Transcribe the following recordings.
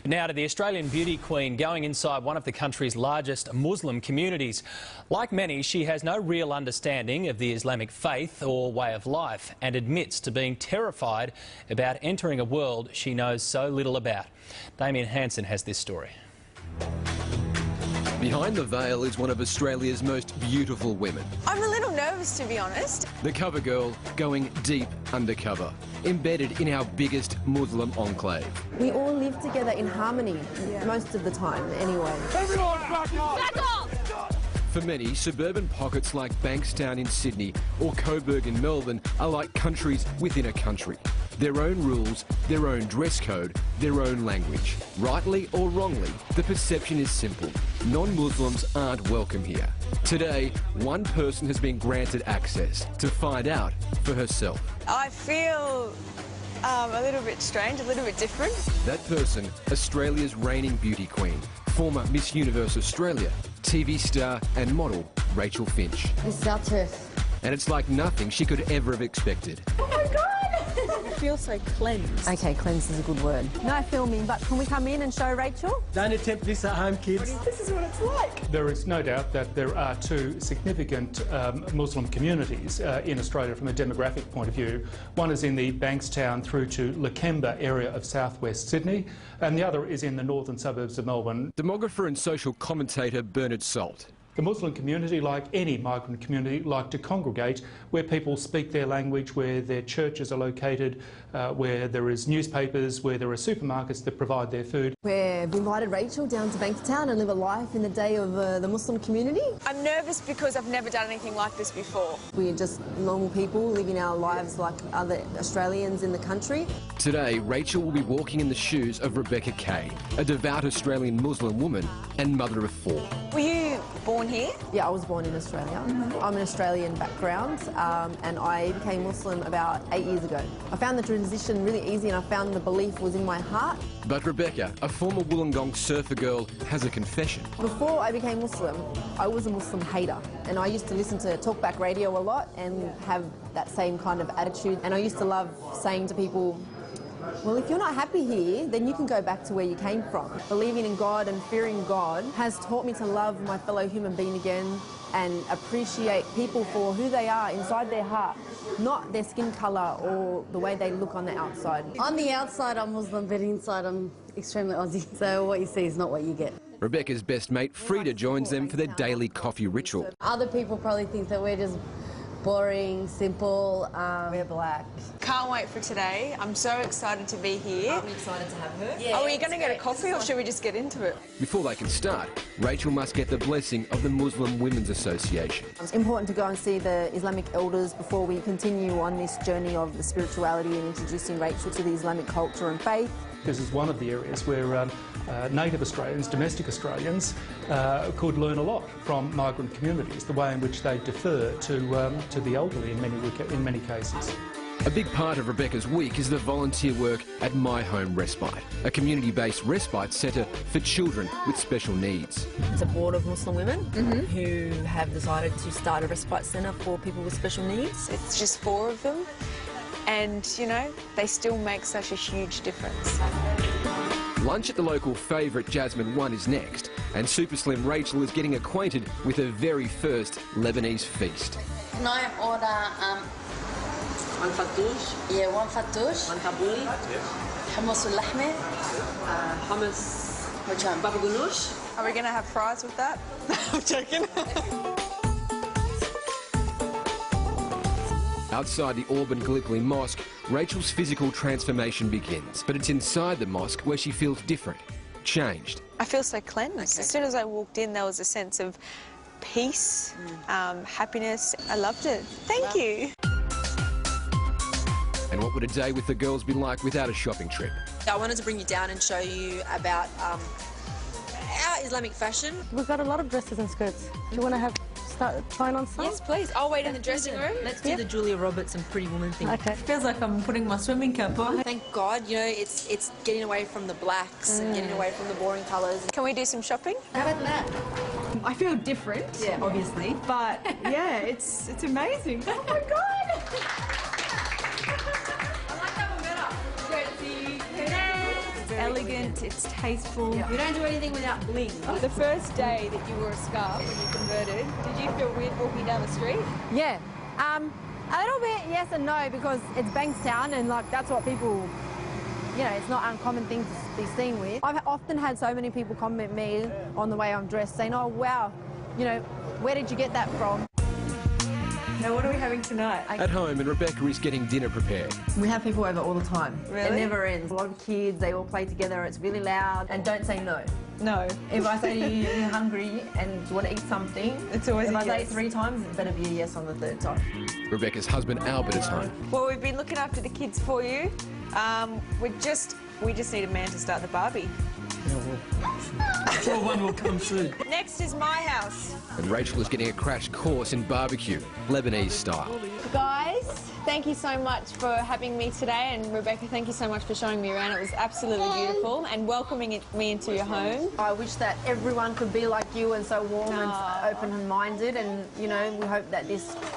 Now to the Australian beauty queen going inside one of the country's largest Muslim communities. Like many, she has no real understanding of the Islamic faith or way of life and admits to being terrified about entering a world she knows so little about. Damien Hansen has this story. Behind the veil is one of Australia's most beautiful women. I'm a little nervous, to be honest. The cover girl going deep undercover, embedded in our biggest Muslim enclave. We all live together in harmony, most of the time anyway. Everyone back off! For many, suburban pockets like Bankstown in Sydney or Coburg in Melbourne are like countries within a country. Their own rules, their own dress code, their own language. Rightly or wrongly, the perception is simple. Non-Muslims aren't welcome here. Today, one person has been granted access to find out for herself. I feel a little bit strange, a little bit different. That person, Australia's reigning beauty queen, former Miss Universe Australia, TV star and model Rachel Finch. This is our turf. And it's like nothing she could ever have expected. Oh my God! I feel so cleansed. Okay, cleansed is a good word. No filming, but can we come in and show Rachel? Don't attempt this at home, kids. This is what it's like. There is no doubt that there are two significant Muslim communities in Australia from a demographic point of view. One is in the Bankstown through to Lakemba area of southwest Sydney, and the other is in the northern suburbs of Melbourne. Demographer and social commentator Bernard Salt. The Muslim community, like any migrant community, like to congregate where people speak their language, where their churches are located, where there is newspapers, where there are supermarkets that provide their food. We've invited Rachel down to Bankstown and live a life in the day of the Muslim community. I'm nervous because I've never done anything like this before. We're just normal people living our lives like other Australians in the country. Today, Rachel will be walking in the shoes of Rebecca Kay, a devout Australian Muslim woman and mother of 4. Were you born here? Yeah, I was born in Australia. I'm an Australian background and I became Muslim about 8 years ago. I found the transition really easy and I found the belief was in my heart. But Rebecca, a former Wollongong surfer girl, has a confession. Before I became Muslim, I was a Muslim hater and I used to listen to talkback radio a lot and have that same kind of attitude, and I used to love saying to people, well, if you're not happy here, then you can go back to where you came from. Believing in God and fearing God has taught me to love my fellow human being again and appreciate people for who they are inside their heart, not their skin colour or the way they look on the outside. On the outside, I'm Muslim, but inside, I'm extremely Aussie. So what you see is not what you get. Rebecca's best mate, Frida, joins them for their daily coffee ritual. Other people probably think that we're just boring, simple. We're black. Can't wait for today. I'm so excited to be here. I'm excited to have her. Yeah, are we going to get a coffee or should we just get into it? Before they can start, Rachel must get the blessing of the Muslim Women's Association. It's important to go and see the Islamic elders before we continue on this journey of the spirituality and introducing Rachel to the Islamic culture and faith. This is one of the areas where native Australians, domestic Australians, could learn a lot from migrant communities, the way in which they defer to the elderly in many cases. A big part of Rebecca's week is the volunteer work at My Home Respite, a community-based respite centre for children with special needs. It's a board of Muslim women who have decided to start a respite centre for people with special needs. It's just 4 of them and, you know, they still make such a huge difference. Lunch at the local favourite Jasmine 1 is next, and Super Slim Rachel is getting acquainted with her very first Lebanese feast. Can I order one fattoush? Yeah, one fattoush. One tabbouleh? Hummus al-lahme. Hummus. Which one? Baba ganoush? Are we going to have fries with that? I'm joking. Outside the Auburn Gallipoli Mosque, Rachel's physical transformation begins, but it's inside the mosque where she feels different, changed. I feel so cleansed. As soon as I walked in, there was a sense of peace, happiness. I loved it. Thank you. And what would a day with the girls be like without a shopping trip? I wanted to bring you down and show you about our Islamic fashion. We've got a lot of dresses and skirts. Do you want to start trying on some? Yes, please. I'll wait in the dressing room. Let's do the Julia Roberts and Pretty Woman thing. Okay. Feels like I'm putting my swimming cap on. Thank God, you know, it's getting away from the blacks and getting away from the boring colours. Can we do some shopping? How about that? I feel different, obviously, but yeah, it's amazing. Oh my God! elegant, it's tasteful. You don't do anything without bling. The first day that you wore a scarf when you converted, did you feel weird walking down the street? Yeah. A little bit yes and no, because it's Bankstown and like that's what people, you know, it's not an uncommon thing to be seen with. I've often had so many people comment me on the way I'm dressed saying, oh wow, you know, where did you get that from? Now what are we having tonight? At home, and Rebecca is getting dinner prepared. We have people over all the time. Really? It never ends. A lot of kids, they all play together, it's really loud. And don't say no. No. If I say to you, you're hungry and you want to eat something, It's always if a I say yes. it 3 times, it better be a yes on the 3rd time. Rebecca's husband Albert is home. Well, we've been looking after the kids for you. We just need a man to start the barbie. I'm sure one will come soon. Next is my house. And Rachel is getting a crash course in barbecue, Lebanese style. Guys, thank you so much for having me today, and Rebecca, thank you so much for showing me around. It was absolutely beautiful and welcoming me into your home. I wish that everyone could be like you and so warm and open-minded, and you know, we hope that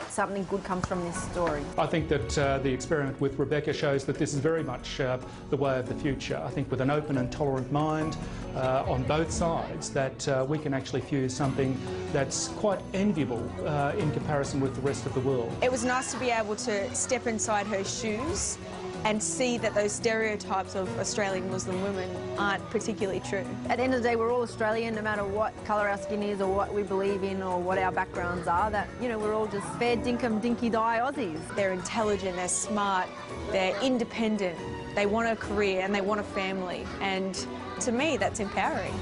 something good comes from this story. I think that the experiment with Rebecca shows that this is very much the way of the future. I think with an open and tolerant mind on both sides, that we can actually fuse something that's quite enviable in comparison with the rest of the world. It was nice to be able to step inside her shoes and see that those stereotypes of Australian Muslim women aren't particularly true. At the end of the day, we're all Australian, no matter what colour our skin is or what we believe in or what our backgrounds are, that, you know, we're all just fair dinkum dinky die Aussies. They're intelligent, they're smart, they're independent, they want a career and they want a family, and to me that's empowering.